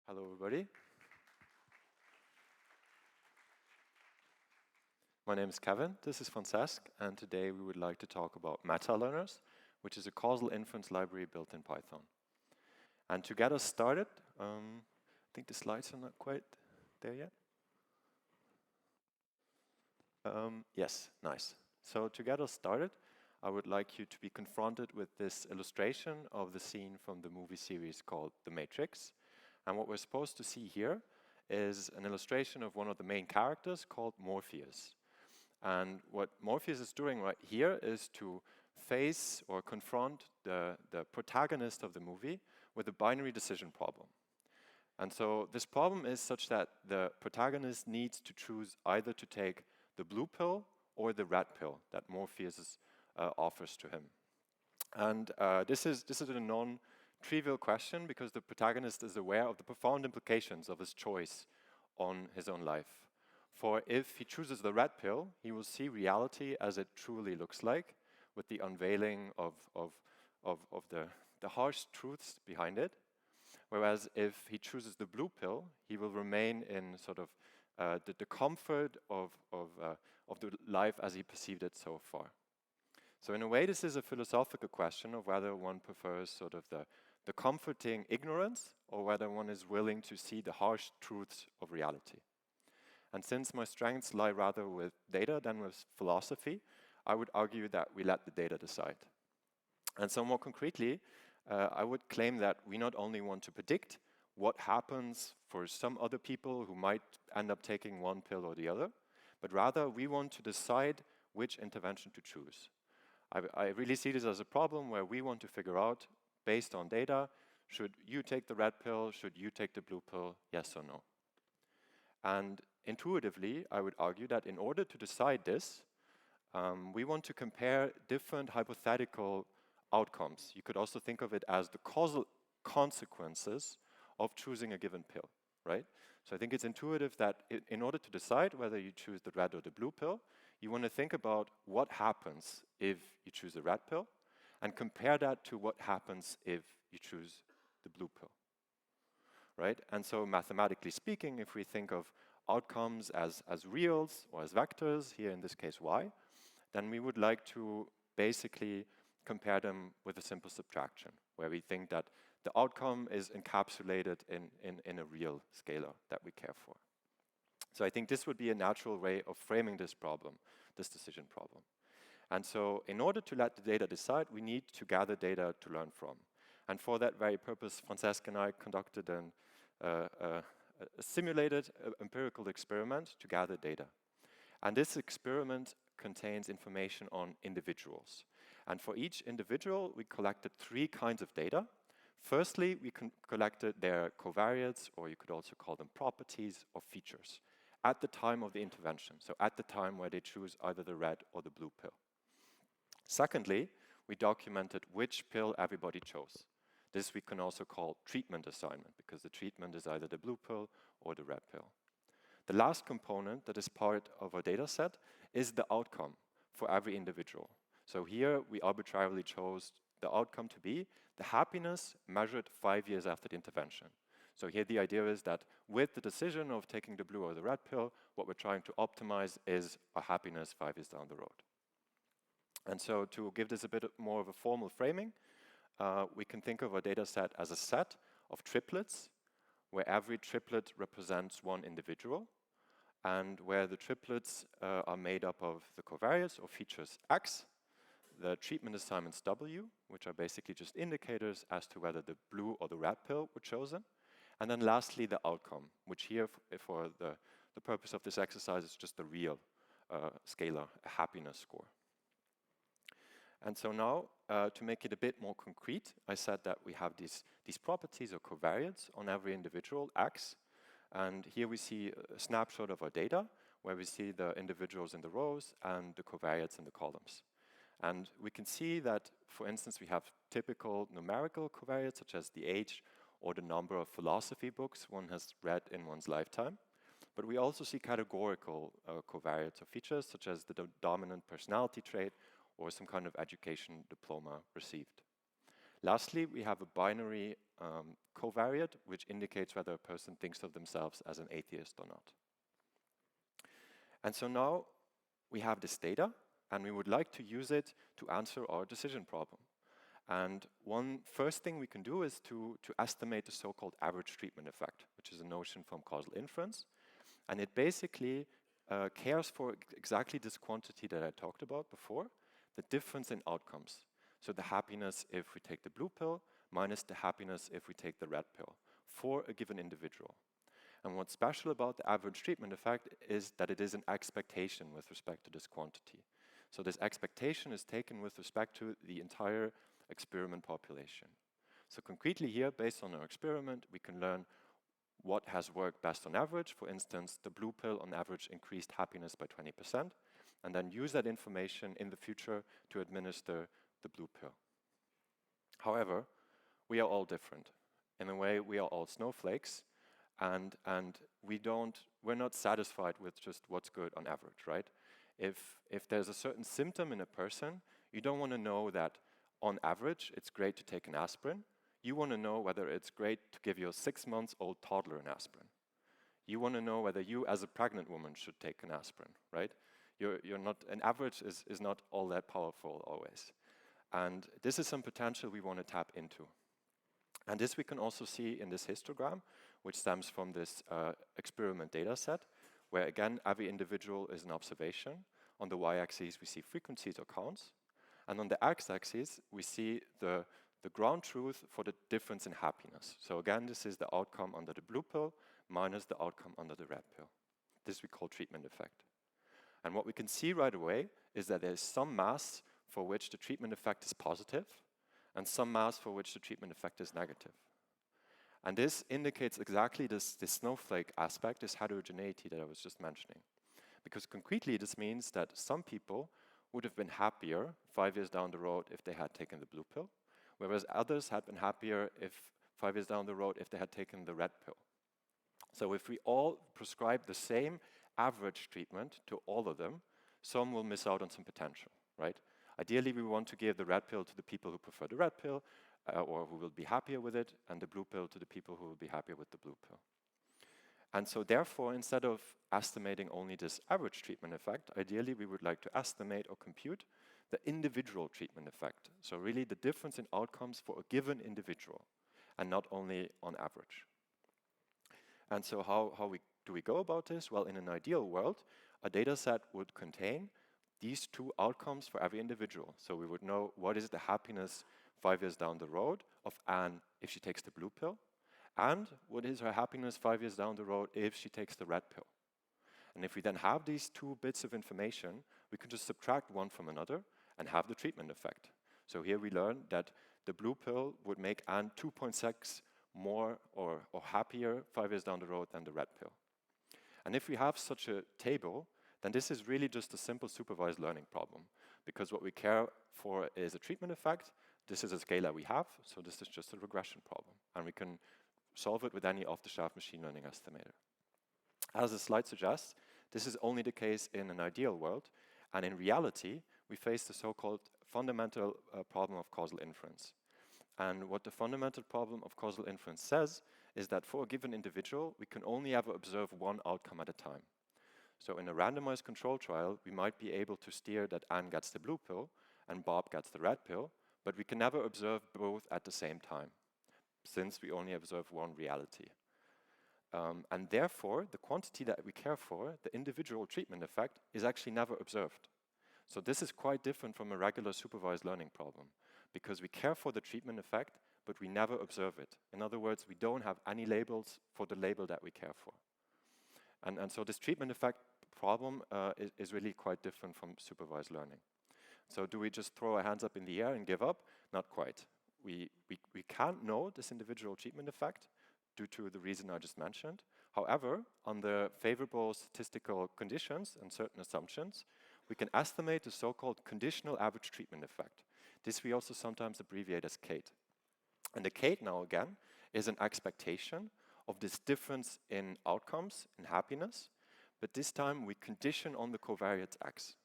Hello, everybody. My name is Kevin, this is Francesc, and today we would like to talk about MetaLearners, which is a causal inference library built in Python. And to get us started, I think the slides are not quite there yet. Yes, nice. So to get us started, I would like you to be confronted with this illustration of the scene from the movie series called The Matrix. And what we're supposed to see here is an illustration of one of the main characters called Morpheus. And what Morpheus is doing right here is to face or confront the protagonist of the movie with a binary decision problem. And so this problem is such that the protagonist needs to choose either to take the blue pill or the red pill that Morpheus offers to him. And this is a non-trivial question because the protagonist is aware of the profound implications of his choice on his own life. For if he chooses the red pill, he will see reality as it truly looks like, with the unveiling of the harsh truths behind it. Whereas if he chooses the blue pill, he will remain in sort of the comfort of the life as he perceived it so far. So in a way, this is a philosophical question of whether one prefers sort of the comforting ignorance or whether one is willing to see the harsh truths of reality. And since my strengths lie rather with data than with philosophy, I would argue that we let the data decide. And so more concretely, I would claim that we not only want to predict what happens for some other people who might end up taking one pill or the other, but rather we want to decide which intervention to choose. I really see this as a problem where we want to figure out, based on data, should you take the red pill, should you take the blue pill, yes or no? And intuitively, I would argue that in order to decide this, we want to compare different hypothetical outcomes. You could also think of it as the causal consequences of choosing a given pill, right? So I think it's intuitive that in order to decide whether you choose the red or the blue pill, you want to think about what happens if you choose the red pill and compare that to what happens if you choose the blue pill, right? And so mathematically speaking, if we think of outcomes as reals or as vectors, here in this case y, then we would like to basically compare them with a simple subtraction, where we think that the outcome is encapsulated in a real scalar that we care for. So I think this would be a natural way of framing this problem, this decision problem. And so in order to let the data decide, we need to gather data to learn from. And for that very purpose, Francesc and I conducted a simulated empirical experiment to gather data. And this experiment contains information on individuals. And for each individual, we collected 3 kinds of data. Firstly, we collected their covariates, or you could also call them properties or features, at the time of the intervention, so at the time where they choose either the red or the blue pill. Secondly, we documented which pill everybody chose. This we can also call treatment assignment, because the treatment is either the blue pill or the red pill. The last component that is part of our data set is the outcome for every individual. So here we arbitrarily chose the outcome to be the happiness measured 5 years after the intervention. So here the idea is that with the decision of taking the blue or the red pill, what we're trying to optimize is our happiness 5 years down the road. And so to give this a bit more of a formal framing, we can think of our data set as a set of triplets, where every triplet represents one individual, and where the triplets are made up of the covariates or features X, the treatment assignments W, which are basically just indicators as to whether the blue or the red pill were chosen, and then lastly the outcome, which here for the purpose of this exercise is just a real scalar, a happiness score. And so now, to make it a bit more concrete, I said that we have these properties or covariates on every individual, X. And here we see a snapshot of our data, where we see the individuals in the rows and the covariates in the columns. And we can see that, for instance, we have typical numerical covariates, such as the age or the number of philosophy books one has read in one's lifetime. But we also see categorical covariates or features, such as the dominant personality trait or some kind of education diploma received. Lastly, we have a binary covariate, which indicates whether a person thinks of themselves as an atheist or not. And so now we have this data, and we would like to use it to answer our decision problem. And one first thing we can do is to estimate the so-called average treatment effect, which is a notion from causal inference. And it basically cares for exactly this quantity that I talked about before, the difference in outcomes. So the happiness if we take the blue pill minus the happiness if we take the red pill for a given individual. And what's special about the average treatment effect is that it is an expectation with respect to this quantity. So this expectation is taken with respect to the entire experiment population. So concretely here, based on our experiment, we can learn what has worked best on average. For instance, the blue pill on average increased happiness by 20%, and then use that information in the future to administer the blue pill. However, we are all different. In a way, we are all snowflakes, and we're not satisfied with just what's good on average, right? If there's a certain symptom in a person, you don't want to know that on average it's great to take an aspirin. You want to know whether it's great to give your 6-month-old toddler an aspirin. You want to know whether you, as a pregnant woman, should take an aspirin, right? You're not, an average is not all that powerful always. And this is some potential we want to tap into. And this we can also see in this histogram, which stems from this experiment data set, where again, every individual is an observation. On the y-axis, we see frequencies or counts. And on the x-axis, we see the ground truth for the difference in happiness. So again, this is the outcome under the blue pill minus the outcome under the red pill. This we call treatment effect. And what we can see right away is that there is some mass for which the treatment effect is positive and some mass for which the treatment effect is negative. And this indicates exactly this snowflake aspect, this heterogeneity that I was just mentioning. Because concretely, this means that some people would have been happier 5 years down the road if they had taken the blue pill, whereas others had been happier 5 years down the road if they had taken the red pill. So if we all prescribe the same average treatment to all of them, some will miss out on some potential, right? Ideally, we want to give the red pill to the people who prefer the red pill, or who will be happier with it, and the blue pill to the people who will be happier with the blue pill. And so therefore, instead of estimating only this average treatment effect, ideally we would like to estimate or compute the individual treatment effect. So really the difference in outcomes for a given individual, and not only on average. And so how do we go about this? Well, in an ideal world, a data set would contain these two outcomes for every individual. So we would know what is the happiness 5 years down the road of Anne if she takes the blue pill, and what is her happiness 5 years down the road if she takes the red pill. And if we then have these two bits of information, we can just subtract one from another and have the treatment effect. So here we learn that the blue pill would make Anne 2.6 more or happier 5 years down the road than the red pill. And if we have such a table, then this is really just a simple supervised learning problem, because what we care for is a treatment effect. This is a scalar we have, so this is just a regression problem, and we can solve it with any off-the-shelf machine learning estimator. As the slide suggests, this is only the case in an ideal world, and in reality, we face the so-called fundamental problem of causal inference. And what the fundamental problem of causal inference says is that for a given individual, we can only ever observe one outcome at a time. So in a randomized control trial, we might be able to steer that Anne gets the blue pill and Bob gets the red pill, but we can never observe both at the same time, since we only observe one reality. And therefore, the quantity that we care for, the individual treatment effect, is actually never observed. So this is quite different from a regular supervised learning problem, because we care for the treatment effect, but we never observe it. In other words, we don't have any labels for the label that we care for. And so this treatment effect problem is really quite different from supervised learning. So do we just throw our hands up in the air and give up? Not quite. We can't know this individual treatment effect due to the reason I just mentioned. However, under favorable statistical conditions and certain assumptions, we can estimate the so-called conditional average treatment effect. This we also sometimes abbreviate as CATE. And the CATE now again is an expectation of this difference in outcomes, in happiness, but this time we condition on the covariate x.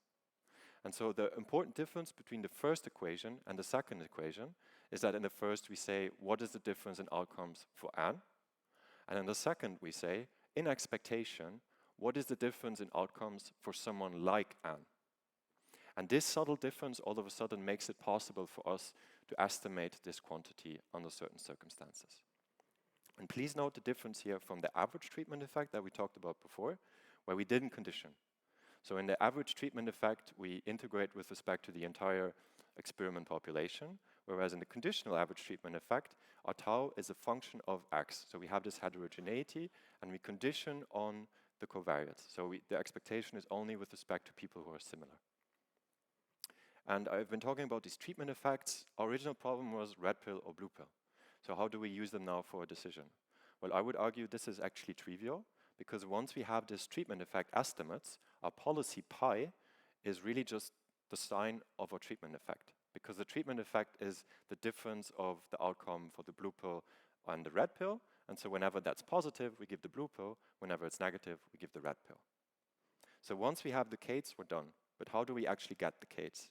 And so the important difference between the first equation and the second equation is that in the first we say, what is the difference in outcomes for Anne? And in the second we say, in expectation, what is the difference in outcomes for someone like Anne? And this subtle difference all of a sudden makes it possible for us to estimate this quantity under certain circumstances. And please note the difference here from the average treatment effect that we talked about before, where we didn't condition. So in the average treatment effect, we integrate with respect to the entire experiment population, whereas in the conditional average treatment effect, our tau is a function of x. So we have this heterogeneity, and we condition on the covariates. So the expectation is only with respect to people who are similar. And I've been talking about these treatment effects. Our original problem was red pill or blue pill. So how do we use them now for a decision? Well, I would argue this is actually trivial, because once we have this treatment effect estimates, our policy pi is really just the sign of our treatment effect, because the treatment effect is the difference of the outcome for the blue pill and the red pill. And so whenever that's positive, we give the blue pill. Whenever it's negative, we give the red pill. So once we have the Kates, we're done. But how do we actually get the Kates?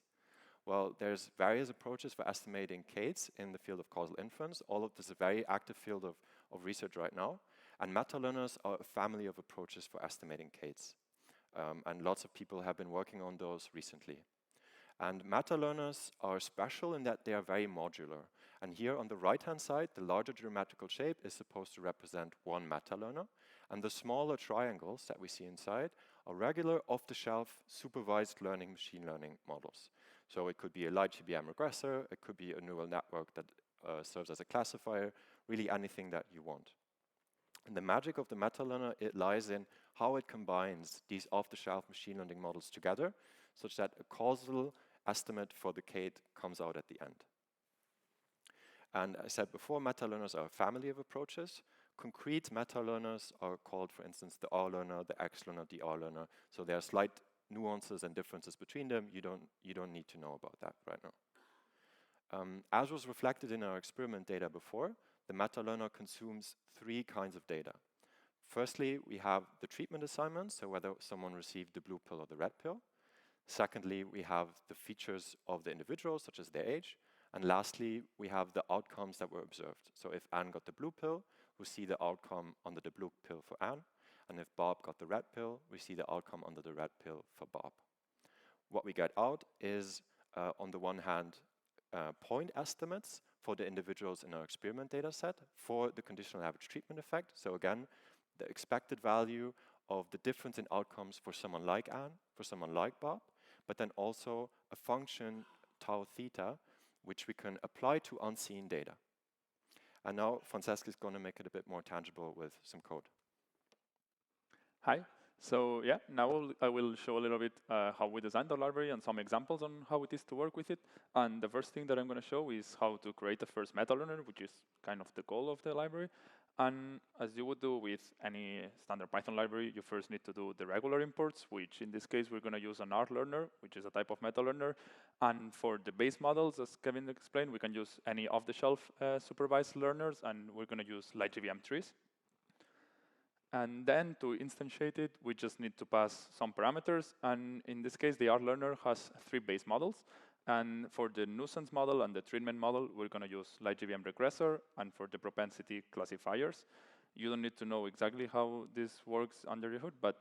Well, there's various approaches for estimating Kates in the field of causal inference. All of this is a very active field of research right now. And metalearners are a family of approaches for estimating Kates. And lots of people have been working on those recently. And metalearners are special in that they are very modular. And here on the right-hand side, the larger geometrical shape is supposed to represent one metalearner. And the smaller triangles that we see inside are regular off-the-shelf supervised learning machine learning models. So it could be a light GBM regressor, it could be a neural network that serves as a classifier, really anything that you want. And the magic of the metalearner, it lies in how it combines these off-the-shelf machine learning models together, such that a causal estimate for the Kate comes out at the end. And I said before, metalearners are a family of approaches. Concrete metalearners are called, for instance, the R-learner, the X-learner, the R-learner. So there are slight nuances and differences between them. You don't need to know about that right now. As was reflected in our experiment data before, the metalearner consumes three kinds of data. Firstly, we have the treatment assignments, so whether someone received the blue pill or the red pill. Secondly, we have the features of the individual, such as their age. And lastly, we have the outcomes that were observed. So if Anne got the blue pill, we see the outcome under the blue pill for Anne. And if Bob got the red pill, we see the outcome under the red pill for Bob. What we get out is, on the one hand, point estimates for the individuals in our experiment data set for the conditional average treatment effect. So again, the expected value of the difference in outcomes for someone like Anne, for someone like Bob, but then also a function tau theta, which we can apply to unseen data. And now Francesc is going to make it a bit more tangible with some code. Hi. So yeah, now I will show a little bit how we designed the library and some examples on how it is to work with it. And the first thing that I'm going to show is how to create the first metalearner, which is kind of the goal of the library. And as you would do with any standard Python library, you first need to do the regular imports, which in this case we're going to use an R-learner, which is a type of metalearner. And for the base models, as Kevin explained, we can use any off-the-shelf supervised learners, and we're going to use light GVM trees. And then to instantiate it, we just need to pass some parameters. And in this case, the R-learner has three base models. And for the nuisance model and the treatment model, we're going to use light GVM regressor. And for the propensity classifiers, you don't need to know exactly how this works under the hood, but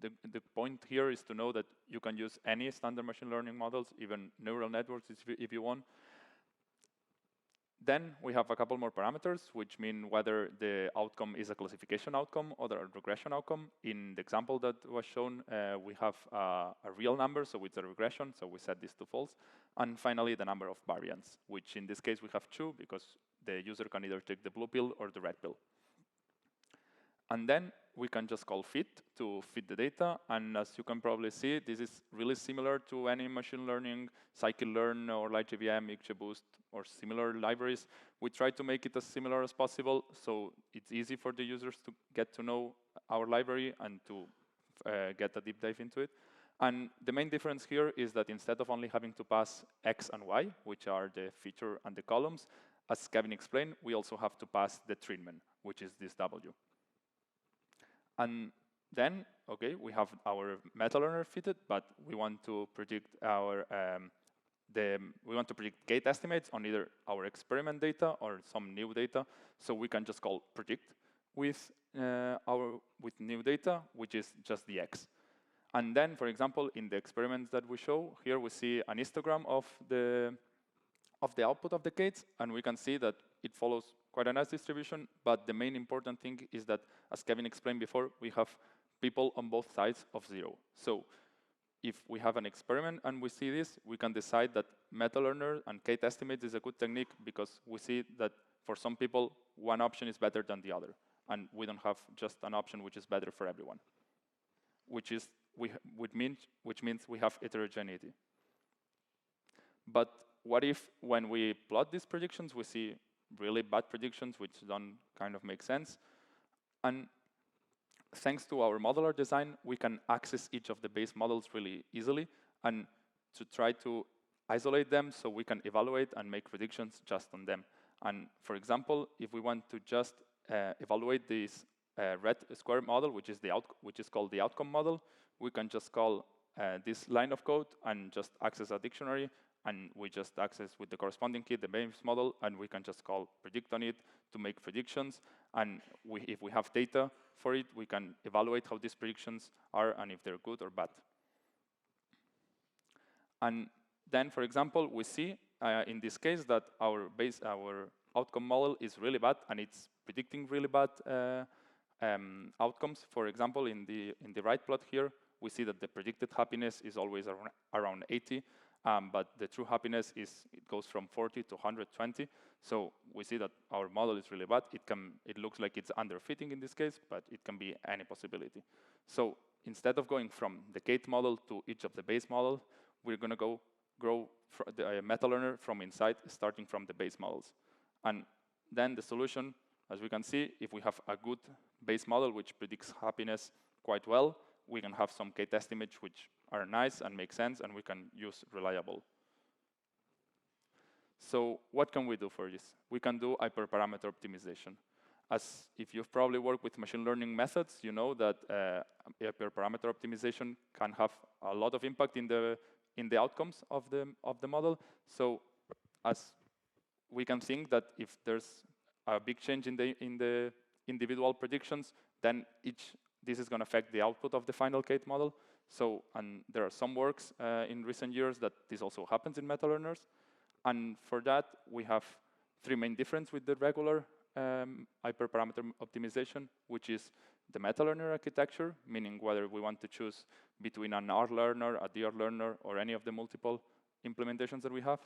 the point here is to know that you can use any standard machine learning models, even neural networks if you want. Then we have a couple more parameters, which mean whether the outcome is a classification outcome or a regression outcome. In the example that was shown, we have a real number, so it's a regression, so we set this to false. And finally, the number of variants, which in this case we have 2, because the user can either take the blue pill or the red pill. And then we can just call fit to fit the data. And as you can probably see, this is really similar to any machine learning, scikit-learn or LightGVM, XGBoost, or similar libraries. We try to make it as similar as possible, so it's easy for the users to get to know our library and to get a deep dive into it. And the main difference here is that instead of only having to pass X and Y, which are the feature and the columns, as Kevin explained, we also have to pass the treatment, which is this W. And then, okay, we have our metalearner fitted, but we want to predict our we want to predict gate estimates on either our experiment data or some new data. So we can just call predict with new data, which is just the X. And then, for example, in the experiments that we show, here we see an histogram of the output of the gates, and we can see that it follows quite a nice distribution, but the main important thing is that, as Kevin explained before, we have people on both sides of 0. So if we have an experiment and we see this, we can decide that MetaLearner and gate estimates is a good technique because we see that for some people, one option is better than the other, and we don't have just an option which is better for everyone, which means we have heterogeneity. But what if, when we plot these predictions, we see really bad predictions which don't kind of make sense? And thanks to our modular design, we can access each of the base models really easily and to try to isolate them so we can evaluate and make predictions just on them. And for example, if we want to just evaluate this red square model, which is called the outcome model, we can just call this line of code and just access a dictionary, and we just access with the corresponding key the base model, and we can just call predict on it to make predictions. And if we have data for it, we can evaluate how these predictions are and if they're good or bad. And then, for example, we see in this case that our outcome model is really bad, and it's predicting really bad outcomes. For example, in the right plot here, we see that the predicted happiness is always around 80. But the true happiness it goes from 40 to 120. So we see that our model is really bad. It looks like it's underfitting in this case, but it can be any possibility. So instead of going from the gate model to each of the base model, we're going to grow the MetaLearner from inside, starting from the base models. And then the solution, as we can see, if we have a good base model which predicts happiness quite well, we can have some gate estimates which are nice and make sense, and we can use reliable. So what can we do for this? We can do hyperparameter optimization. As if you've probably worked with machine learning methods, you know that hyperparameter optimization can have a lot of impact in the outcomes of the model. So as we can think that if there's a big change in the individual predictions, then this is going to affect the output of the final gate model. So, and there are some works in recent years that this also happens in MetaLearners. And for that, we have 3 main differences with the regular hyperparameter optimization, which is the MetaLearner architecture, meaning whether we want to choose between an R learner, a DR learner, or any of the multiple implementations that we have.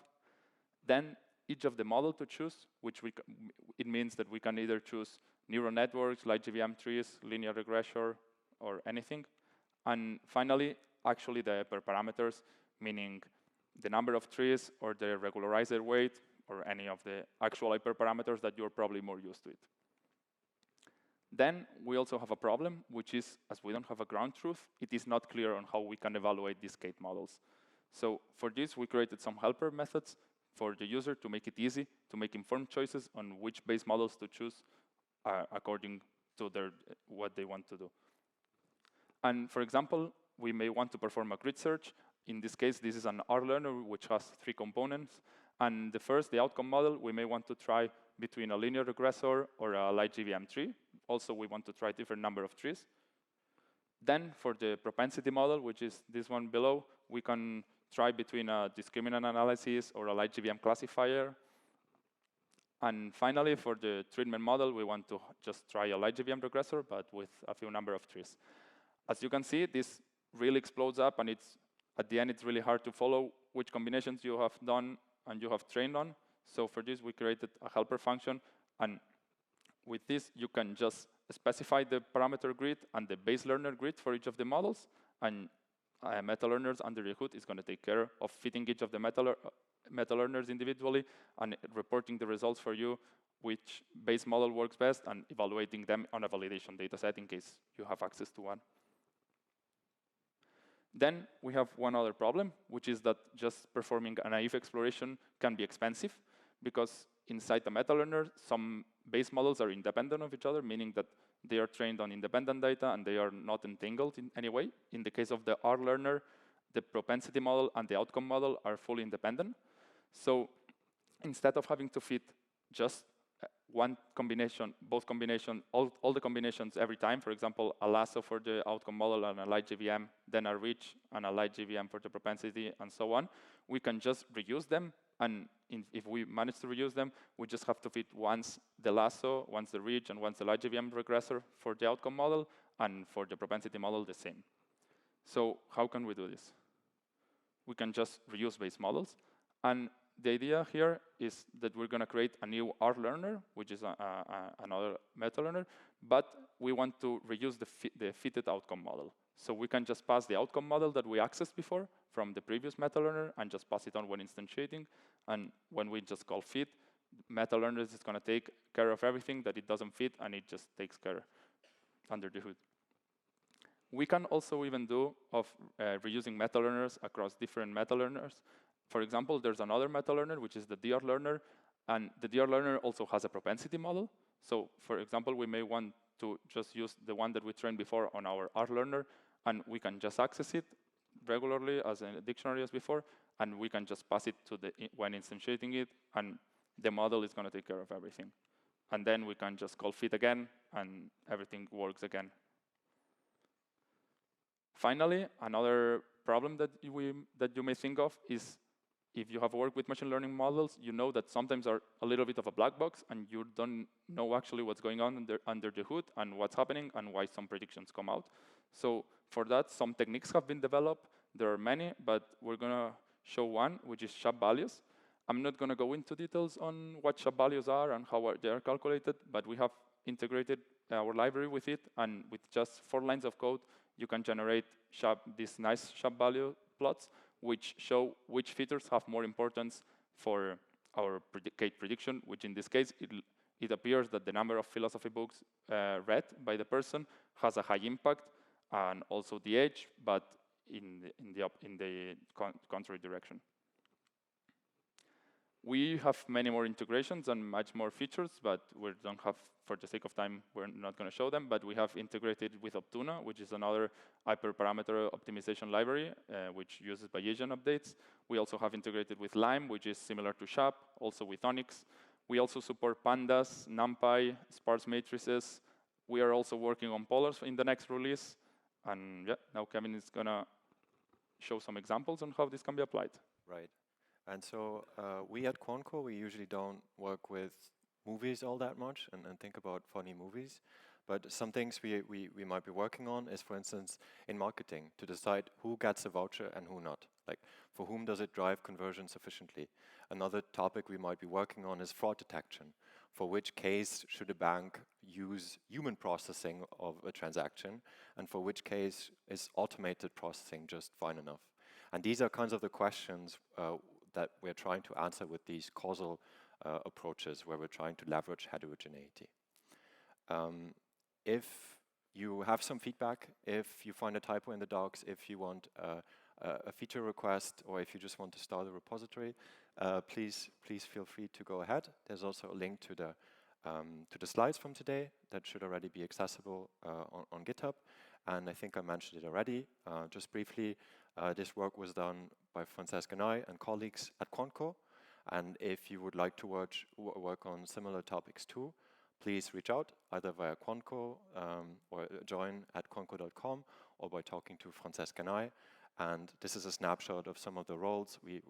Then each of the model to choose, it means that we can either choose neural networks, like GVM trees, linear regression, or anything. And finally, actually the hyperparameters, meaning the number of trees or the regularizer weight or any of the actual hyperparameters that you're probably more used to it. Then we also have a problem, which is, as we don't have a ground truth, it is not clear on how we can evaluate these gate models. So for this, we created some helper methods for the user to make it easy to make informed choices on which base models to choose according to what they want to do. And for example, we may want to perform a grid search. In this case, this is an R learner which has 3 components. And the outcome model, we may want to try between a linear regressor or a light GVM tree. Also, we want to try different number of trees. Then for the propensity model, which is this one below, we can try between a discriminant analysis or a light GVM classifier. And finally, for the treatment model, we want to just try a light GVM regressor, but with a few number of trees. As you can see, this really explodes up, and at the end, it's really hard to follow which combinations you have done and you have trained on. So for this, we created a helper function, and with this, you can just specify the parameter grid and the base learner grid for each of the models, and MetaLearners under the hood is going to take care of fitting each of the MetaLearners individually and reporting the results for you, which base model works best, and evaluating them on a validation dataset in case you have access to one. Then we have one other problem, which is that just performing a naive exploration can be expensive, because inside the MetaLearner, some base models are independent of each other, meaning that they are trained on independent data and they are not entangled in any way. In the case of the R learner, the propensity model and the outcome model are fully independent. So instead of having to fit just one combination, both combinations, all the combinations every time, for example, a lasso for the outcome model and a light GVM, then a reach and a light GVM for the propensity, and so on, we can just reuse them. And if we manage to reuse them, we just have to fit once the lasso, once the reach, and once the light GVM regressor for the outcome model, and for the propensity model, the same. So how can we do this? We can just reuse base models. And the idea here is that we're going to create a new R learner, which is another MetaLearner, but we want to reuse the fitted outcome model. So we can just pass the outcome model that we accessed before from the previous MetaLearner and just pass it on when instantiating. And when we just call fit, MetaLearner is going to take care of everything that it doesn't fit, and it just takes care under the hood. We can also even do of reusing MetaLearners across different MetaLearners. For example, there's another MetaLearner, which is the DR learner, and the DR learner also has a propensity model. So, for example, we may want to just use the one that we trained before on our R learner, and we can just access it regularly as a dictionary as before, and we can just pass it to when instantiating it, and the model is going to take care of everything. And then we can just call fit again, and everything works again. Finally, another problem that you may think of is if you have worked with machine learning models, you know that sometimes are a little bit of a black box, and you don't know actually what's going on under the hood and what's happening and why some predictions come out. So for that, some techniques have been developed. There are many, but we're going to show one, which is SHAP values. I'm not going to go into details on what SHAP values are and how they are calculated, but we have integrated our library with it, and with just 4 lines of code, you can generate these nice SHAP value plots, which show which features have more importance for our prediction, which in this case, it appears that the number of philosophy books read by the person has a high impact, and also the age, but in the contrary direction. We have many more integrations and much more features, but we don't have, for the sake of time, we're not going to show them, but we have integrated with Optuna, which is another hyperparameter optimization library, which uses Bayesian updates. We also have integrated with Lime, which is similar to SHAP, also with Onyx. We also support pandas, NumPy, sparse matrices. We are also working on polars in the next release. And yeah, now Kevin is going to show some examples on how this can be applied. Right. And so we at QuantCo, we usually don't work with movies all that much and think about funny movies. But some things we might be working on is, for instance, in marketing, to decide who gets a voucher and who not. Like, for whom does it drive conversion sufficiently? Another topic we might be working on is fraud detection. For which case should a bank use human processing of a transaction, and for which case is automated processing just fine enough? And these are kinds of the questions that we're trying to answer with these causal approaches, where we're trying to leverage heterogeneity. If you have some feedback, if you find a typo in the docs, if you want a feature request, or if you just want to start a repository, please feel free to go ahead. There's also a link to the slides from today that should already be accessible on GitHub. And I think I mentioned it already. Just briefly, this work was done by Francesc and I and colleagues at QuantCo. And if you would like to work on similar topics too, please reach out either via QuantCo or join at quantco.com, or by talking to Francesc and I. And this is a snapshot of some of the roles we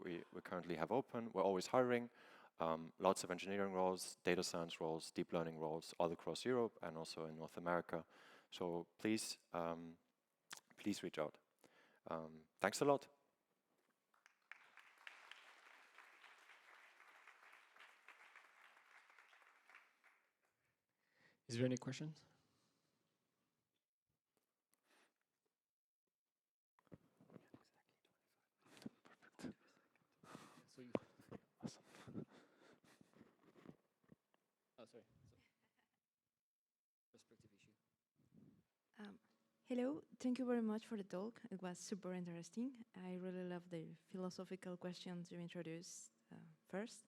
currently have open. We're always hiring. Lots of engineering roles, data science roles, deep learning roles all across Europe and also in North America. So please reach out. Thanks a lot. Is there any questions? Perfect. Awesome. Oh, sorry. Perspective issue. Hello, thank you very much for the talk. It was super interesting. I really love the philosophical questions you introduced first.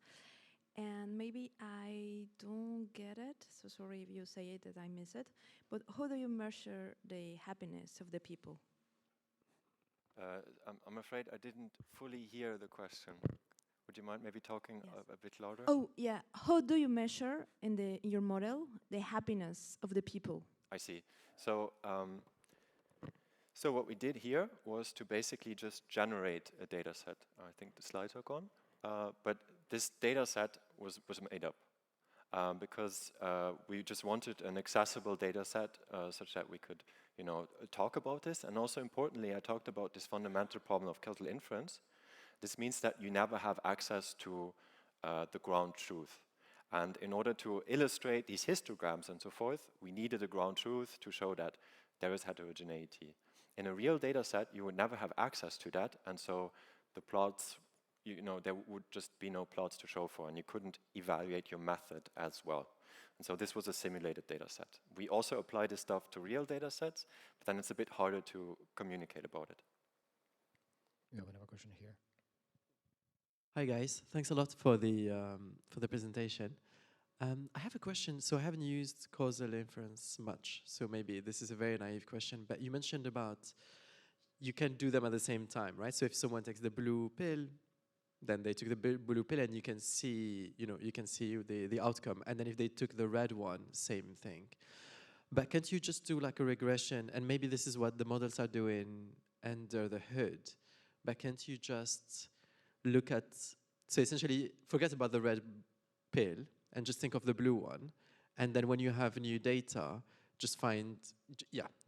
And maybe I don't get it, so sorry if you say it that I miss it, but how do you measure the happiness of the people? I'm afraid I didn't fully hear the question. Would you mind maybe talking Yes. a bit louder? Oh, yeah. How do you measure in your model the happiness of the people? I see. So, so what we did here was to basically just generate a data set. I think the slides are gone. But this data set was made up because we just wanted an accessible data set such that we could, talk about this. And also importantly, I talked about this fundamental problem of causal inference. This means that you never have access to the ground truth. And in order to illustrate these histograms and so forth, we needed a ground truth to show that there is heterogeneity. In a real data set, you would never have access to that, and so the plots, there would just be no plots to show for, and you couldn't evaluate your method as well. And so this was a simulated data set. We also apply this stuff to real data sets, but then it's a bit harder to communicate about it. We have another question here. Hi guys, thanks a lot for the presentation. I have a question. So I haven't used causal inference much, so maybe this is a very naive question, but you mentioned about you can do them at the same time, right? So if someone takes the blue pill, then they took the blue pill and you can see, you can see the outcome. And then if they took the red one, same thing. But can't you just do like a regression? And maybe this is what the models are doing under the hood. But can't you just look at, so essentially forget about the red pill and just think of the blue one. And then when you have new data, just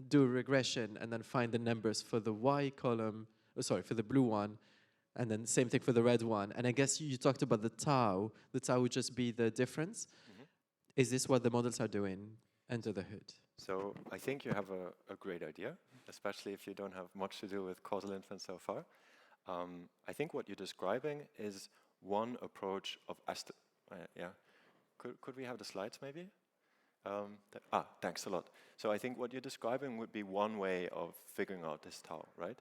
do a regression and then find the numbers for the Y column, for the blue one, and then same thing for the red one. And I guess you talked about the tau. The tau would just be the difference. Mm-hmm. Is this what the models are doing under the hood? So I think you have a great idea, especially if you don't have much to do with causal inference so far. I think what you're describing is one approach of yeah. Could we have the slides maybe? Thanks a lot. So I think what you're describing would be one way of figuring out this tau, right?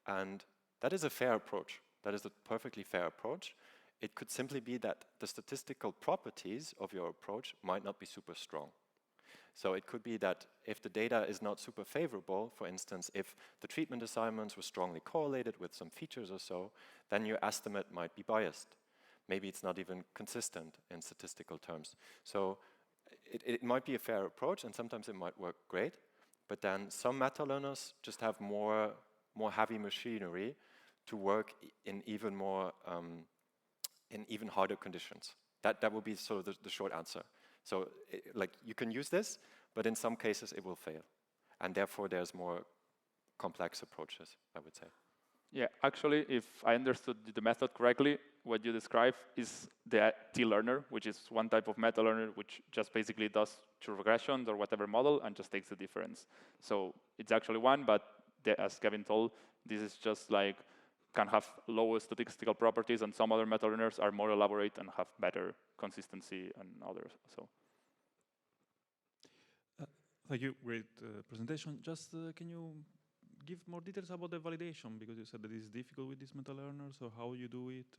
And that is a fair approach. That is a perfectly fair approach. It could simply be that the statistical properties of your approach might not be super strong. So it could be that if the data is not super favorable, for instance, if the treatment assignments were strongly correlated with some features or so, then your estimate might be biased. Maybe it's not even consistent in statistical terms. So it might be a fair approach, and sometimes it might work great, but then some MetaLearners just have more heavy machinery to work in even more, in even harder conditions. That would be sort of the short answer. So you can use this, but in some cases it will fail. And therefore there's more complex approaches, I would say. Yeah, actually, if I understood the method correctly, what you described is the T-learner, which is one type of meta-learner which just basically does true regressions or whatever model and just takes the difference. So it's actually one, but as Kevin told, this is just like can have lower statistical properties, and some other meta-learners are more elaborate and have better consistency and others. So. Thank you, great presentation. Just can you give more details about the validation, because you said that it's difficult with this MetaLearner, so how you do it,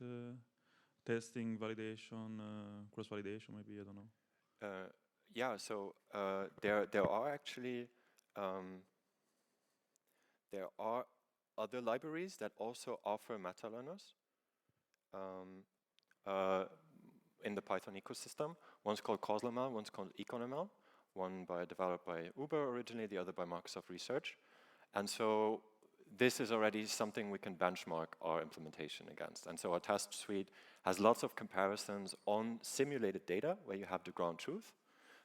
testing, validation, cross-validation, maybe, I don't know. Yeah, so there are actually, there are other libraries that also offer MetaLearners in the Python ecosystem. One's called CausalML, one's called EconML, one developed by Uber originally, the other by Microsoft Research. And so this is already something we can benchmark our implementation against. And so our test suite has lots of comparisons on simulated data where you have the ground truth.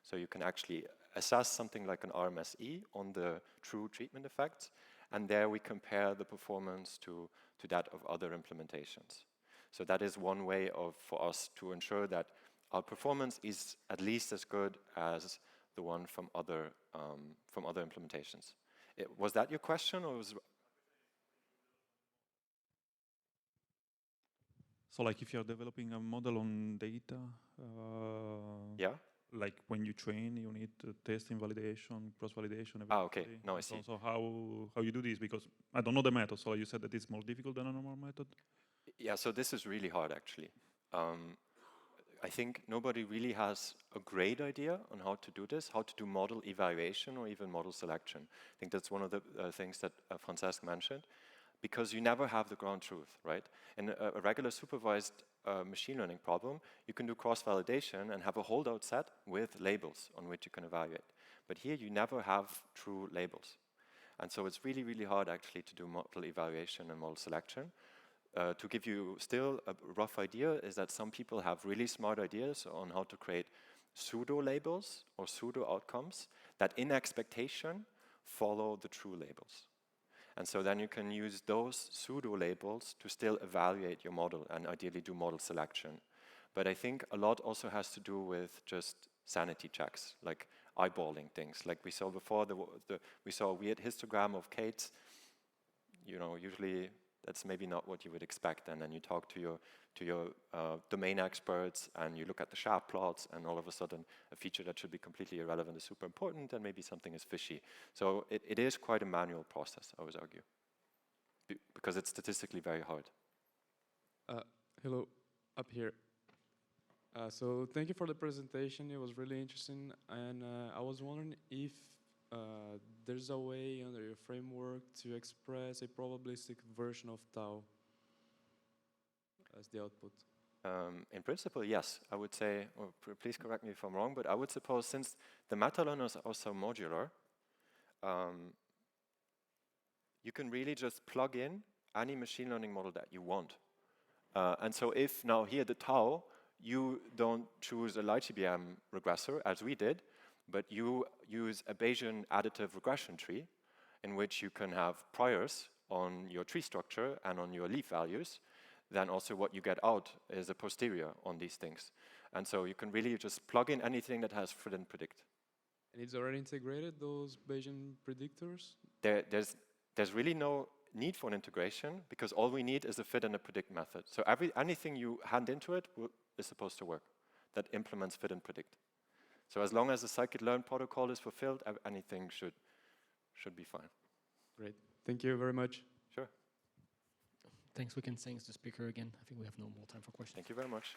So you can actually assess something like an RMSE on the true treatment effects. And there we compare the performance to that of other implementations. So that is one way for us to ensure that our performance is at least as good as the one from other implementations. Was that your question, or was? So, like, if you're developing a model on data, yeah. Like when you train, you need testing, validation, cross-validation. Okay. Now I see. So how you do this? Because I don't know the method. So you said that it's more difficult than a normal method. Yeah. So this is really hard, actually. I think nobody really has a great idea on how to do this, how to do model evaluation or even model selection. I think that's one of the things that Francesc mentioned. because you never have the ground truth, right? In a regular supervised machine learning problem, you can do cross-validation and have a holdout set with labels on which you can evaluate. But here you never have true labels. And so it's really, really hard actually to do model evaluation and model selection. To give you still a rough idea is that some people have really smart ideas on how to create pseudo labels or pseudo outcomes that in expectation follow the true labels. And so then you can use those pseudo labels to still evaluate your model and ideally do model selection. But I think a lot also has to do with just sanity checks, like eyeballing things. Like we saw before, we saw a weird histogram of Kate's. You know, usually that's maybe not what you would expect. And then you talk to your domain experts and you look at the sharp plots, and all of a sudden a feature that should be completely irrelevant is super important, and maybe something is fishy. So it is quite a manual process, I would argue, because it's statistically very hard. Hello, up here. So thank you for the presentation. It was really interesting, and I was wondering if there's a way under your framework to express a probabilistic version of tau as the output. In principle, yes. I would say, or please correct me if I'm wrong, but I would suppose since the metalearners are so modular, you can really just plug in any machine learning model that you want. And so if now here the tau, you don't choose a light GBM regressor as we did, but you use a Bayesian additive regression tree in which you can have priors on your tree structure and on your leaf values, then also what you get out is a posterior on these things. And so you can really just plug in anything that has fit and predict. And it's already integrated, those Bayesian predictors? There's really no need for an integration, because all we need is a fit and a predict method. So anything you hand into it is supposed to work that implements fit and predict. So as long as the scikit-learn protocol is fulfilled, anything should be fine. Great. Thank you very much. Sure. Thanks. We can thank the speaker again. I think we have no more time for questions. Thank you very much.